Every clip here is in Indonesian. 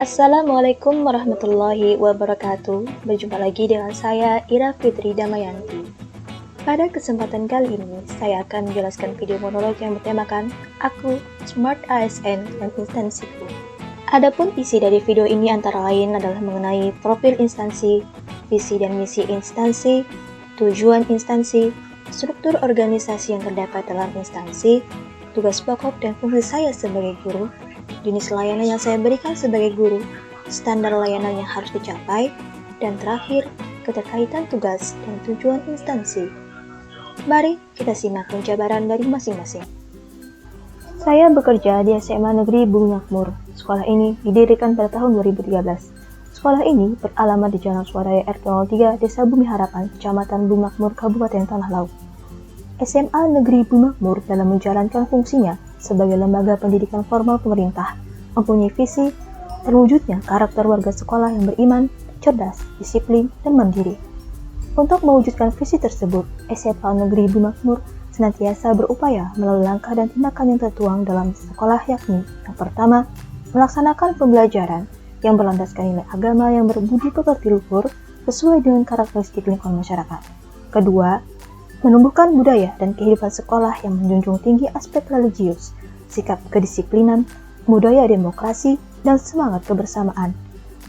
Assalamualaikum warahmatullahi wabarakatuh. Berjumpa lagi dengan saya, Ira Fitri Damayanti. Pada kesempatan kali ini, saya akan menjelaskan video monolog yang bertemakan Aku, Smart ASN, dan Instansiku. Adapun isi dari video ini antara lain adalah mengenai profil instansi, visi dan misi instansi, tujuan instansi, struktur organisasi yang terdapat dalam instansi, tugas pokok dan fungsi saya sebagai guru, jenis layanan yang saya berikan sebagai guru, standar layanan yang harus dicapai, dan terakhir, keterkaitan tugas dan tujuan instansi. Mari kita simak penjabaran dari masing-masing. Saya bekerja di SMA Negeri Bumi Makmur. Sekolah ini didirikan pada tahun 2013. Sekolah ini beralamat di Jalan Swadaya RT 03, Desa Bumi Harapan, Kecamatan Bumi Makmur, Kabupaten Tanah Laut. SMA Negeri Bumi Makmur dalam menjalankan fungsinya sebagai lembaga pendidikan formal pemerintah, mempunyai visi terwujudnya karakter warga sekolah yang beriman, cerdas, disiplin, dan mandiri. Untuk mewujudkan visi tersebut, SMA Negeri Bumi Makmur senantiasa berupaya melalui langkah dan tindakan yang tertuang dalam sekolah, yakni yang pertama, melaksanakan pembelajaran yang berlandaskan nilai agama yang berbudi pekerti luhur sesuai dengan karakteristik lingkungan masyarakat. Kedua, menumbuhkan budaya dan kehidupan sekolah yang menjunjung tinggi aspek religius, sikap kedisiplinan, budaya demokrasi, dan semangat kebersamaan.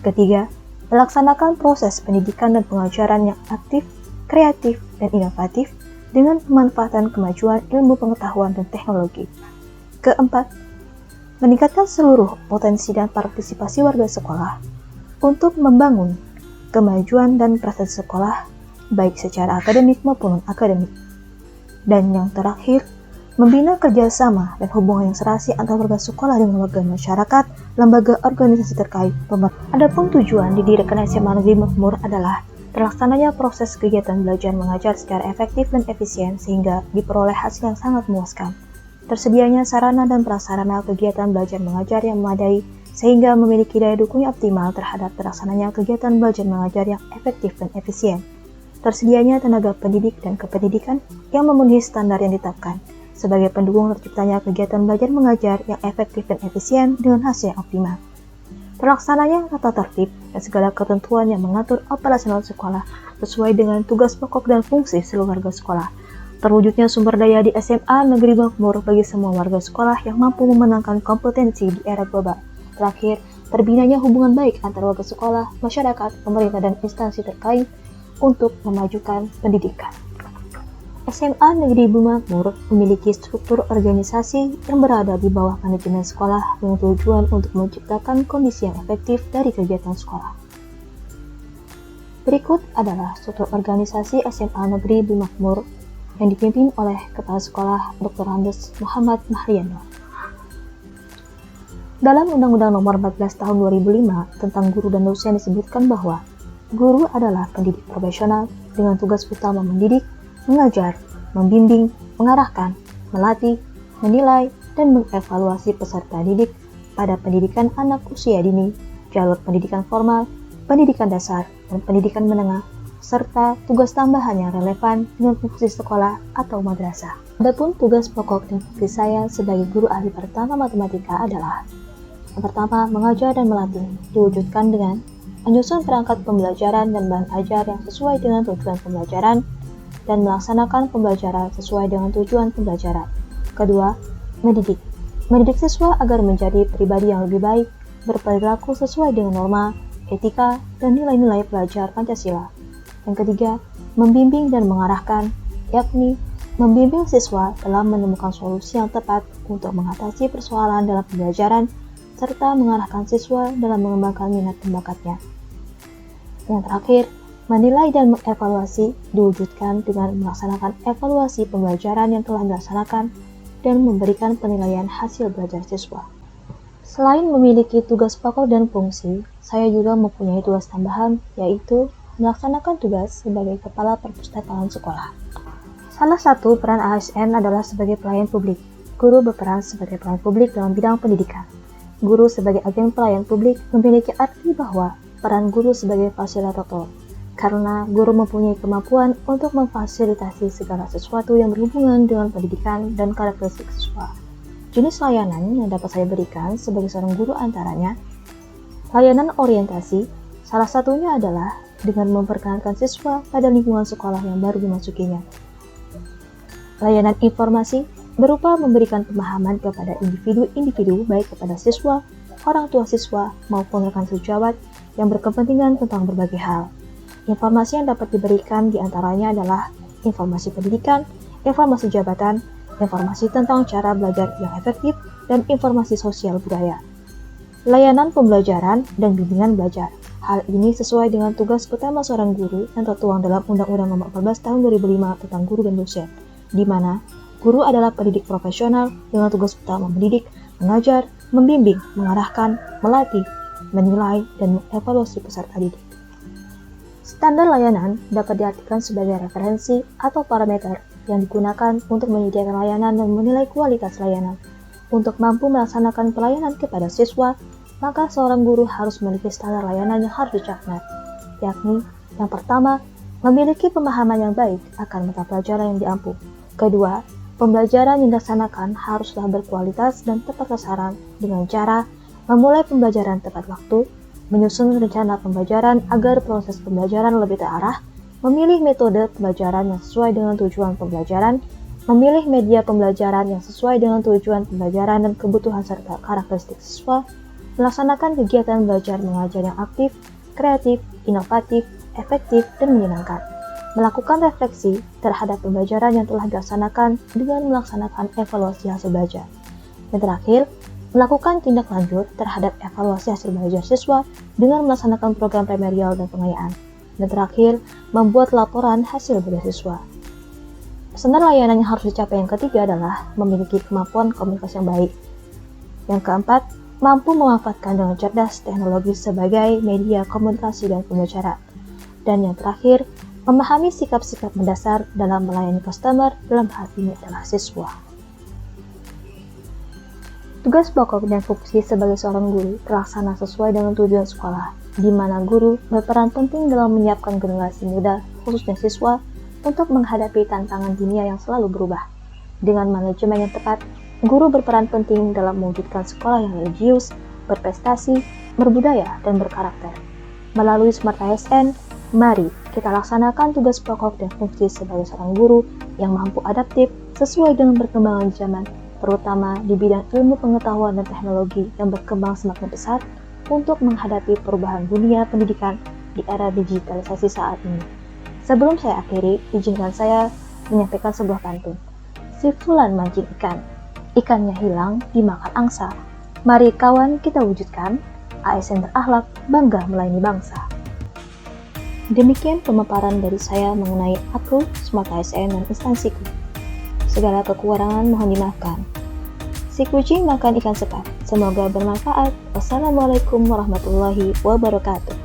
Ketiga, melaksanakan proses pendidikan dan pengajaran yang aktif, kreatif, dan inovatif dengan pemanfaatan kemajuan ilmu pengetahuan dan teknologi. Keempat, meningkatkan seluruh potensi dan partisipasi warga sekolah untuk membangun kemajuan dan prestasi sekolah baik secara akademik maupun non-akademik. Dan yang terakhir, membina kerjasama dan hubungan yang serasi antara warga sekolah dengan warga masyarakat, lembaga organisasi terkait, pemerintah. Adapun tujuan didirikan SMA Negeri Makmur adalah terlaksananya proses kegiatan belajar mengajar secara efektif dan efisien sehingga diperoleh hasil yang sangat memuaskan. Tersedianya sarana dan prasarana kegiatan belajar mengajar yang memadai sehingga memiliki daya dukung yang optimal terhadap terlaksananya kegiatan belajar mengajar yang efektif dan efisien. Tersedianya tenaga pendidik dan kependidikan yang memenuhi standar yang ditetapkan sebagai pendukung terciptanya kegiatan belajar mengajar yang efektif dan efisien dengan hasil yang optimal. Terlaksananya tata tertib dan segala ketentuan yang mengatur operasional sekolah sesuai dengan tugas pokok dan fungsi seluruh warga sekolah. Terwujudnya sumber daya di SMA Negeri Makmur bagi semua warga sekolah yang mampu memenangkan kompetensi di era global. Terakhir, terbinanya hubungan baik antara warga sekolah, masyarakat, pemerintah, dan instansi terkait untuk memajukan pendidikan. SMA Negeri Bumi Makmur memiliki struktur organisasi yang berada di bawah manajemen sekolah dengan tujuan untuk menciptakan kondisi yang efektif dari kegiatan sekolah. Berikut adalah struktur organisasi SMA Negeri Bumi Makmur yang dipimpin oleh Kepala Sekolah Dr. Andes Muhammad Mahriano. Dalam Undang-Undang Nomor 14 Tahun 2005 tentang guru dan dosen disebutkan bahwa guru adalah pendidik profesional dengan tugas utama mendidik, mengajar, membimbing, mengarahkan, melatih, menilai, dan mengevaluasi peserta didik pada pendidikan anak usia dini, jalur pendidikan formal, pendidikan dasar, dan pendidikan menengah, serta tugas tambahan yang relevan dengan fungsi sekolah atau madrasah. Adapun tugas pokok dan fungsi saya sebagai guru ahli pertama matematika adalah: yang pertama, mengajar dan melatih, diwujudkan dengan menyusun perangkat pembelajaran dan bahan ajar yang sesuai dengan tujuan pembelajaran, dan melaksanakan pembelajaran sesuai dengan tujuan pembelajaran. Kedua, mendidik. Mendidik siswa agar menjadi pribadi yang lebih baik, berperilaku sesuai dengan norma, etika, dan nilai-nilai pelajar Pancasila. Yang ketiga, membimbing dan mengarahkan, yakni membimbing siswa dalam menemukan solusi yang tepat untuk mengatasi persoalan dalam pembelajaran, serta mengarahkan siswa dalam mengembangkan minat dan bakatnya. Yang terakhir, menilai dan mengevaluasi diwujudkan dengan melaksanakan evaluasi pembelajaran yang telah dilaksanakan dan memberikan penilaian hasil belajar siswa. Selain memiliki tugas pokok dan fungsi, saya juga mempunyai tugas tambahan, yaitu melaksanakan tugas sebagai kepala perpustakaan sekolah. Salah satu peran ASN adalah sebagai pelayan publik. Guru berperan sebagai pelayan publik dalam bidang pendidikan. Guru sebagai agen pelayan publik memiliki arti bahwa peran guru sebagai fasilitator, karena guru mempunyai kemampuan untuk memfasilitasi segala sesuatu yang berhubungan dengan pendidikan dan karakteristik siswa. Jenis layanan yang dapat saya berikan sebagai seorang guru antaranya Layanan orientasi salah satunya adalah dengan memperkenalkan siswa pada lingkungan sekolah yang baru dimasukinya. Layanan informasi berupa memberikan pemahaman kepada individu-individu baik kepada siswa, orang tua siswa, maupun rekan sejawat yang berkepentingan tentang berbagai hal. Informasi yang dapat diberikan diantaranya adalah informasi pendidikan, informasi jabatan, informasi tentang cara belajar yang efektif, dan informasi sosial budaya. Layanan pembelajaran dan bimbingan belajar. Hal ini sesuai dengan tugas utama seorang guru yang tertuang dalam Undang-Undang Nomor 14 Tahun 2005 tentang guru dan dosen, di mana guru adalah pendidik profesional dengan tugas utama mendidik, mengajar, membimbing, mengarahkan, melatih, menilai, dan mengevaluasi peserta didik. Standar layanan dapat diartikan sebagai referensi atau parameter yang digunakan untuk menyediakan layanan dan menilai kualitas layanan. Untuk mampu melaksanakan pelayanan kepada siswa, maka seorang guru harus memiliki standar layanan yang harus dicapai, yakni yang pertama, memiliki pemahaman yang baik akan mata pelajaran yang diampu. Kedua, pembelajaran yang dilaksanakan haruslah berkualitas dan tepat sasaran dengan cara memulai pembelajaran tepat waktu, menyusun rencana pembelajaran agar proses pembelajaran lebih terarah, memilih metode pembelajaran yang sesuai dengan tujuan pembelajaran, memilih media pembelajaran yang sesuai dengan tujuan pembelajaran dan kebutuhan serta karakteristik siswa, melaksanakan kegiatan belajar mengajar yang aktif, kreatif, inovatif, efektif, dan menyenangkan, melakukan refleksi terhadap pembelajaran yang telah dilaksanakan dengan melaksanakan evaluasi hasil belajar, dan terakhir, melakukan tindak lanjut terhadap evaluasi hasil belajar siswa dengan melaksanakan program remedial dan pengayaan, dan terakhir, membuat laporan hasil belajar siswa. Standar layanan yang harus dicapai yang ketiga adalah memiliki kemampuan komunikasi yang baik. Yang keempat, mampu memanfaatkan dengan cerdas teknologi sebagai media komunikasi dan pembicaraan. Dan yang terakhir, memahami sikap-sikap mendasar dalam melayani customer, dalam hal ini adalah siswa. Tugas pokok dan fungsi sebagai seorang guru terlaksana sesuai dengan tujuan sekolah, di mana guru berperan penting dalam menyiapkan generasi muda, khususnya siswa, untuk menghadapi tantangan dunia yang selalu berubah. Dengan manajemen yang tepat, guru berperan penting dalam mewujudkan sekolah yang religius, berprestasi, berbudaya, dan berkarakter. Melalui Smart ASN, mari kita laksanakan tugas pokok dan fungsi sebagai seorang guru yang mampu adaptif sesuai dengan perkembangan zaman, terutama di bidang ilmu pengetahuan dan teknologi yang berkembang semakin pesat untuk menghadapi perubahan dunia pendidikan di era digitalisasi saat ini. Sebelum saya akhiri, izinkan saya menyampaikan sebuah pantun. Si fulan mancing ikan, ikannya hilang dimakan angsa. Mari kawan kita wujudkan, ASN berakhlak, bangga melayani bangsa. Demikian pemaparan dari saya mengenai aku, Smart ASN, dan instansiku. Segala kekurangan mohon dimaafkan. Si kucing makan ikan sepat. Semoga bermanfaat. Wassalamualaikum warahmatullahi wabarakatuh.